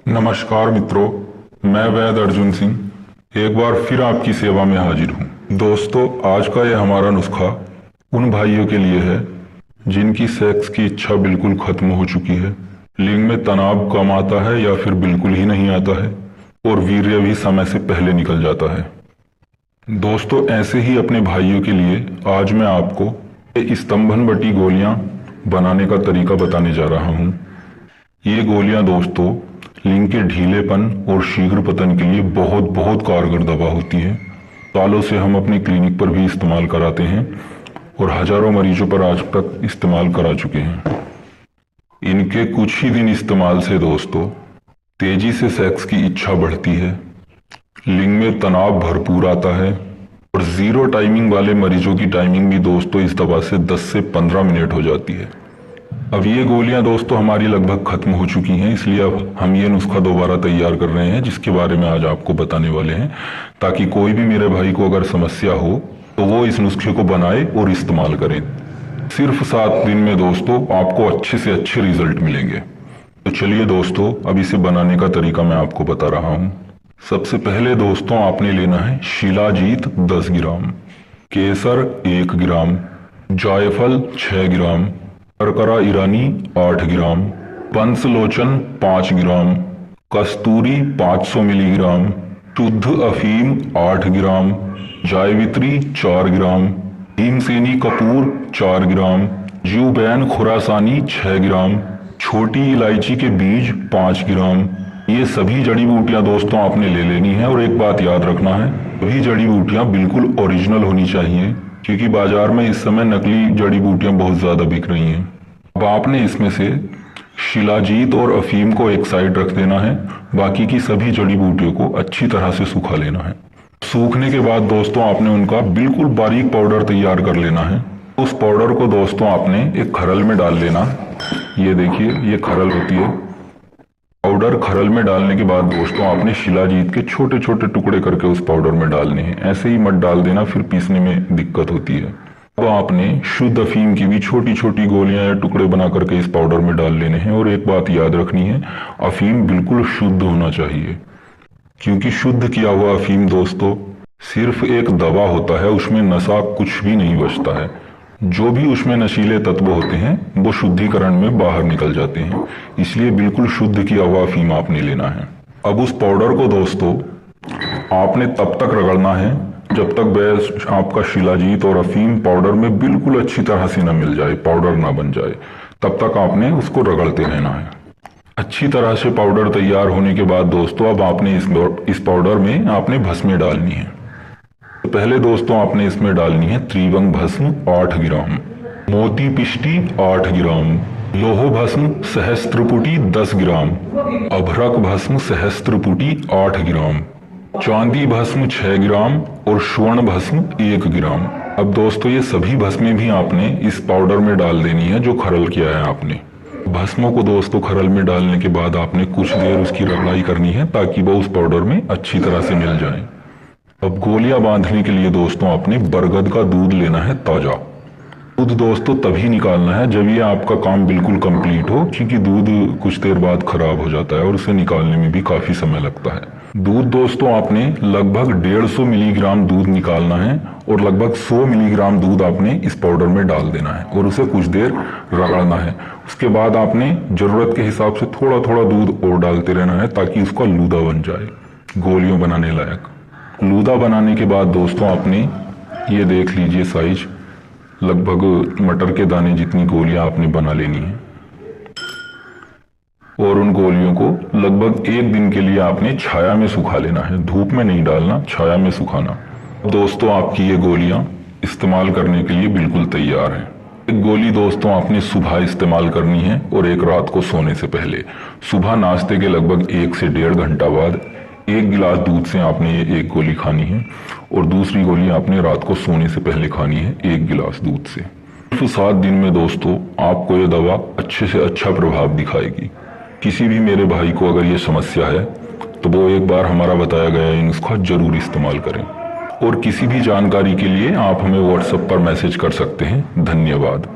नमस्कार मित्रों, मैं वैद्य अर्जुन सिंह एक बार फिर आपकी सेवा में हाजिर हूँ। दोस्तों, आज का ये हमारा नुस्खा उन भाइयों के लिए है जिनकी सेक्स की इच्छा बिल्कुल खत्म हो चुकी है, लिंग में तनाव कम आता है या फिर बिल्कुल ही नहीं आता है और वीर्य भी समय से पहले निकल जाता है। दोस्तों, ऐसे ही अपने भाइयों के लिए आज मैं आपको स्तंभन बटी गोलियां बनाने का तरीका बताने जा रहा हूँ। ये गोलियां दोस्तों लिंग के ढीलेपन और शीघ्र पतन के लिए बहुत बहुत कारगर दवा होती है। सालों से हम अपने क्लिनिक पर भी इस्तेमाल कराते हैं और हजारों मरीजों पर आज तक इस्तेमाल करा चुके हैं। इनके कुछ ही दिन इस्तेमाल से दोस्तों तेजी से सेक्स की इच्छा बढ़ती है, लिंग में तनाव भरपूर आता है और जीरो टाइमिंग वाले मरीजों की टाइमिंग भी दोस्तों इस दवा से 10 से 15 मिनट हो जाती है। अब ये गोलियां दोस्तों हमारी लगभग खत्म हो चुकी हैं, इसलिए अब हम ये नुस्खा दोबारा तैयार कर रहे हैं जिसके बारे में आज आपको बताने वाले हैं, ताकि कोई भी मेरे भाई को अगर समस्या हो तो वो इस नुस्खे को बनाए और इस्तेमाल करें। सिर्फ 7 दिन में दोस्तों आपको अच्छे से अच्छे रिजल्ट मिलेंगे। तो चलिए दोस्तों, अब इसे बनाने का तरीका मैं आपको बता रहा हूँ। सबसे पहले दोस्तों आपने लेना है शिलाजीत 10 ग्राम, केसर 1 ग्राम, जायफल 6 ग्राम, शर्करा ईरानी 8 ग्राम, पंचलोचन 5 ग्राम, कस्तूरी 500 मिलीग्राम, शुद्ध अफीम 8 ग्राम, जायवित्री 4 ग्राम, भीमसेनी कपूर 4 ग्राम, ज्यूबैन खुरासानी 6 ग्राम, छोटी इलायची के बीज 5 ग्राम। ये सभी जड़ी बूटियां दोस्तों आपने ले लेनी है और एक बात याद रखना है, सभी जड़ी बूटियां बिल्कुल ओरिजिनल होनी चाहिए, क्योंकि बाजार में इस समय नकली जड़ी बूटियां बहुत ज्यादा बिक रही हैं। अब आपने इसमें से शिलाजीत और अफीम को एक साइड रख देना है, बाकी की सभी जड़ी बूटियों को अच्छी तरह से सुखा लेना है। सूखने के बाद दोस्तों आपने उनका बिल्कुल बारीक पाउडर तैयार कर लेना है। उस पाउडर को दोस्तों आपने एक खरल में डाल लेना। ये देखिए, ये खरल होती है। पाउडर खरल में डालने के बाद दोस्तों आपने शिलाजीत के छोटे छोटे टुकड़े करके उस पाउडर में डालने हैं। ऐसे ही मत डाल देना, फिर पीसने में दिक्कत होती है। अब आपने शुद्ध अफीम की भी छोटी छोटी गोलियां या टुकड़े बना करके इस पाउडर में डाल लेने हैं। और एक बात याद रखनी है, अफीम बिल्कुल शुद्ध होना चाहिए, क्योंकि शुद्ध किया हुआ अफीम दोस्तों सिर्फ एक दवा होता है, उसमें नशा कुछ भी नहीं बचता है। जो भी उसमें नशीले तत्व होते हैं वो शुद्धिकरण में बाहर निकल जाते हैं, इसलिए बिल्कुल शुद्ध किया हुआ अफीम आपने लेना है। अब उस पाउडर को दोस्तों आपने तब तक रगड़ना है जब तक वह आपका शिलाजीत और अफीम पाउडर में बिल्कुल अच्छी तरह से न मिल जाए, पाउडर ना बन जाए, तब तक आपने उसको रगड़ते रहना है। अच्छी तरह से पाउडर तैयार होने के बाद दोस्तों अब आपने इस पाउडर में आपने भस्में डालनी है। तो पहले दोस्तों आपने इसमें डालनी है त्रिवंग भस्म 8 ग्राम, मोती पिष्टी 8 ग्राम, लोह भस्म सहस्त्रपुटी 10 ग्राम, अभ्रक भस्म सहस्त्रपुटी 8 ग्राम, चांदी भस्म 6 ग्राम और स्वर्ण भस्म 1 ग्राम। अब दोस्तों ये सभी भस्में भी आपने इस पाउडर में डाल देनी है जो खरल किया है आपने। भस्मों को दोस्तों खरल में डालने के बाद आपने कुछ देर उसकी रगड़ाई करनी है ताकि वो उस पाउडर में अच्छी तरह से मिल जाए। अब गोलियां बांधने के लिए दोस्तों आपने बरगद का दूध लेना है, ताजा दूध दोस्तों तभी निकालना है जब ये आपका काम बिल्कुल कंप्लीट हो, क्योंकि दूध कुछ देर बाद खराब हो जाता है और उसे निकालने में भी काफी समय लगता है। दूध दोस्तों आपने लगभग 150 मिलीग्राम दूध निकालना है और लगभग 100 मिलीग्राम दूध आपने इस पाउडर में डाल देना है और उसे कुछ देर रगड़ना है। उसके बाद आपने जरूरत के हिसाब से थोड़ा थोड़ा दूध और डालते रहना है ताकि उसका लूदा बन जाए, गोलियों बनाने लायक। लूदा बनाने के बाद दोस्तों आपने ये देख लीजिए साइज, लगभग मटर के दाने जितनी गोलियां आपने बना लेनी है और उन गोलियों को लगभग 1 दिन के लिए आपने छाया में सुखा लेना है, धूप में नहीं डालना, छाया में सुखाना। दोस्तों आपकी ये गोलियां इस्तेमाल करने के लिए बिल्कुल तैयार हैं। एक गोली दोस्तों आपने सुबह इस्तेमाल करनी है और एक रात को सोने से पहले। सुबह नाश्ते के लगभग 1 से 1.5 घंटा बाद 1 गिलास दूध से आपने ये 1 गोली खानी है और दूसरी गोली आपने रात को सोने से पहले खानी है 1 गिलास दूध से। सिर्फ 7 दिन में दोस्तों आपको ये दवा अच्छे से अच्छा प्रभाव दिखाएगी। किसी भी मेरे भाई को अगर ये समस्या है तो वो एक बार हमारा बताया गया नुस्खा जरूर इस्तेमाल करें। और किसी भी जानकारी के लिए आप हमें व्हाट्सएप पर मैसेज कर सकते हैं। धन्यवाद।